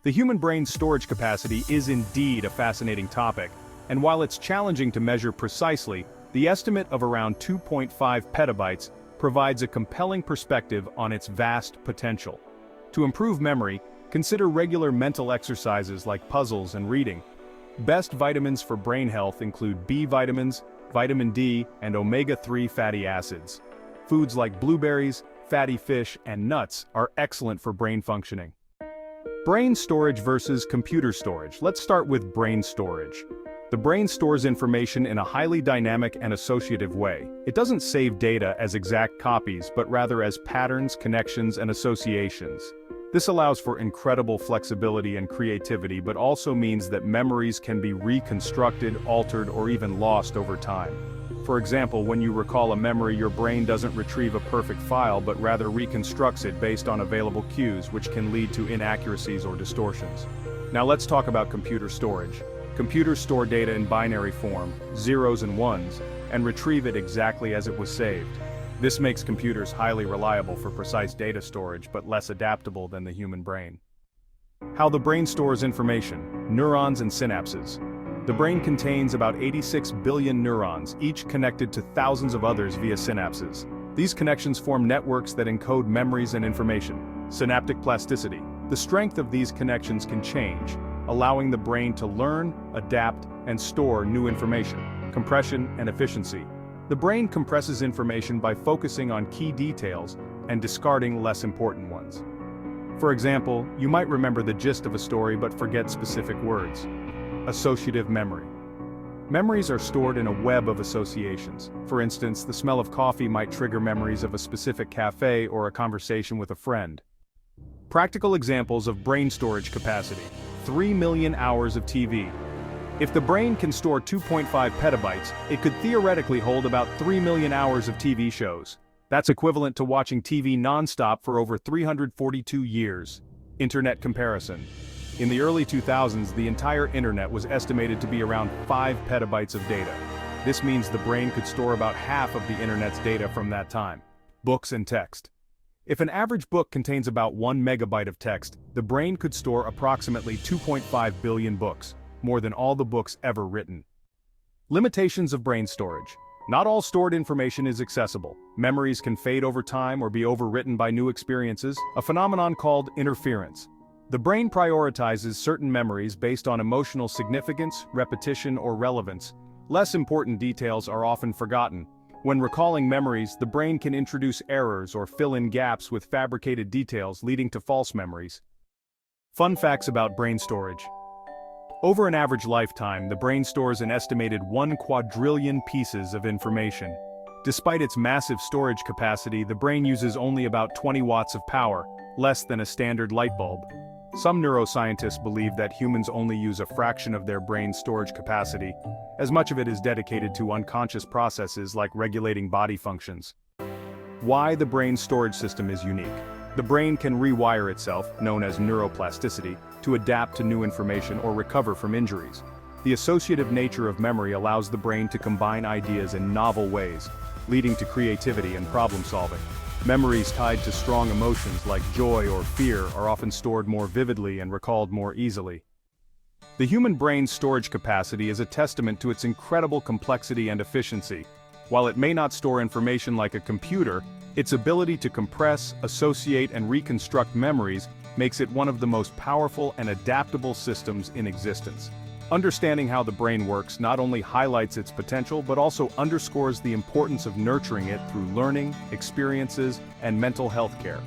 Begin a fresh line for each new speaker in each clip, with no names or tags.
The human brain's storage capacity is indeed a fascinating topic, and while it's challenging to measure precisely, the estimate of around 2.5 petabytes provides a compelling perspective on its vast potential. To improve memory, consider regular mental exercises like puzzles and reading. Best vitamins for brain health include B vitamins, vitamin D, and omega-3 fatty acids. Foods like blueberries, fatty fish, and nuts are excellent for brain functioning. Brain storage versus computer storage. Let's start with brain storage. The brain stores information in a highly dynamic and associative way. It doesn't save data as exact copies, but rather as patterns, connections, and associations. This allows for incredible flexibility and creativity, but also means that memories can be reconstructed, altered, or even lost over time. For example, when you recall a memory, your brain doesn't retrieve a perfect file, but rather reconstructs it based on available cues, which can lead to inaccuracies or distortions. Now let's talk about computer storage. Computers store data in binary form, zeros and ones, and retrieve it exactly as it was saved. This makes computers highly reliable for precise data storage, but less adaptable than the human brain. How the brain stores information: neurons and synapses. The brain contains about 86 billion neurons, each connected to thousands of others via synapses. These connections form networks that encode memories and information. Synaptic plasticity. The strength of these connections can change, allowing the brain to learn, adapt, and store new information. Compression and efficiency. The brain compresses information by focusing on key details and discarding less important ones. For example, you might remember the gist of a story but forget specific words. Associative memory. Memories are stored in a web of associations. For instance, the smell of coffee might trigger memories of a specific cafe or a conversation with a friend. Practical examples of brain storage capacity: 3 million hours of TV. If the brain can store 2.5 petabytes, it could theoretically hold about 3 million hours of TV shows. That's equivalent to watching TV non-stop for over 342 years. Internet comparison. In the early 2000s, the entire internet was estimated to be around 5 petabytes of data. This means the brain could store about half of the internet's data from that time. Books and text. If an average book contains about 1 megabyte of text, the brain could store approximately 2.5 billion books, more than all the books ever written. Limitations of brain storage. Not all stored information is accessible. Memories can fade over time or be overwritten by new experiences, a phenomenon called interference. The brain prioritizes certain memories based on emotional significance, repetition, or relevance. Less important details are often forgotten. When recalling memories, the brain can introduce errors or fill in gaps with fabricated details, leading to false memories. Fun facts about brain storage. Over an average lifetime, the brain stores an estimated 1 quadrillion pieces of information. Despite its massive storage capacity, the brain uses only about 20 watts of power, less than a standard light bulb. Some neuroscientists believe that humans only use a fraction of their brain's storage capacity, as much of it is dedicated to unconscious processes like regulating body functions. Why the brain storage system is unique. The brain can rewire itself, known as neuroplasticity, to adapt to new information or recover from injuries. The associative nature of memory allows the brain to combine ideas in novel ways, leading to creativity and problem-solving. Memories tied to strong emotions like joy or fear are often stored more vividly and recalled more easily. The human brain's storage capacity is a testament to its incredible complexity and efficiency. While it may not store information like a computer, its ability to compress, associate, and reconstruct memories makes it one of the most powerful and adaptable systems in existence. Understanding how the brain works not only highlights its potential but also underscores the importance of nurturing it through learning, experiences, and mental health care.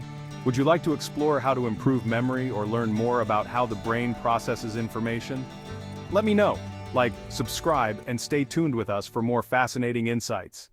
Would you like to explore how to improve memory or learn more about how the brain processes information? Let me know. Like, subscribe, and stay tuned with us for more fascinating insights.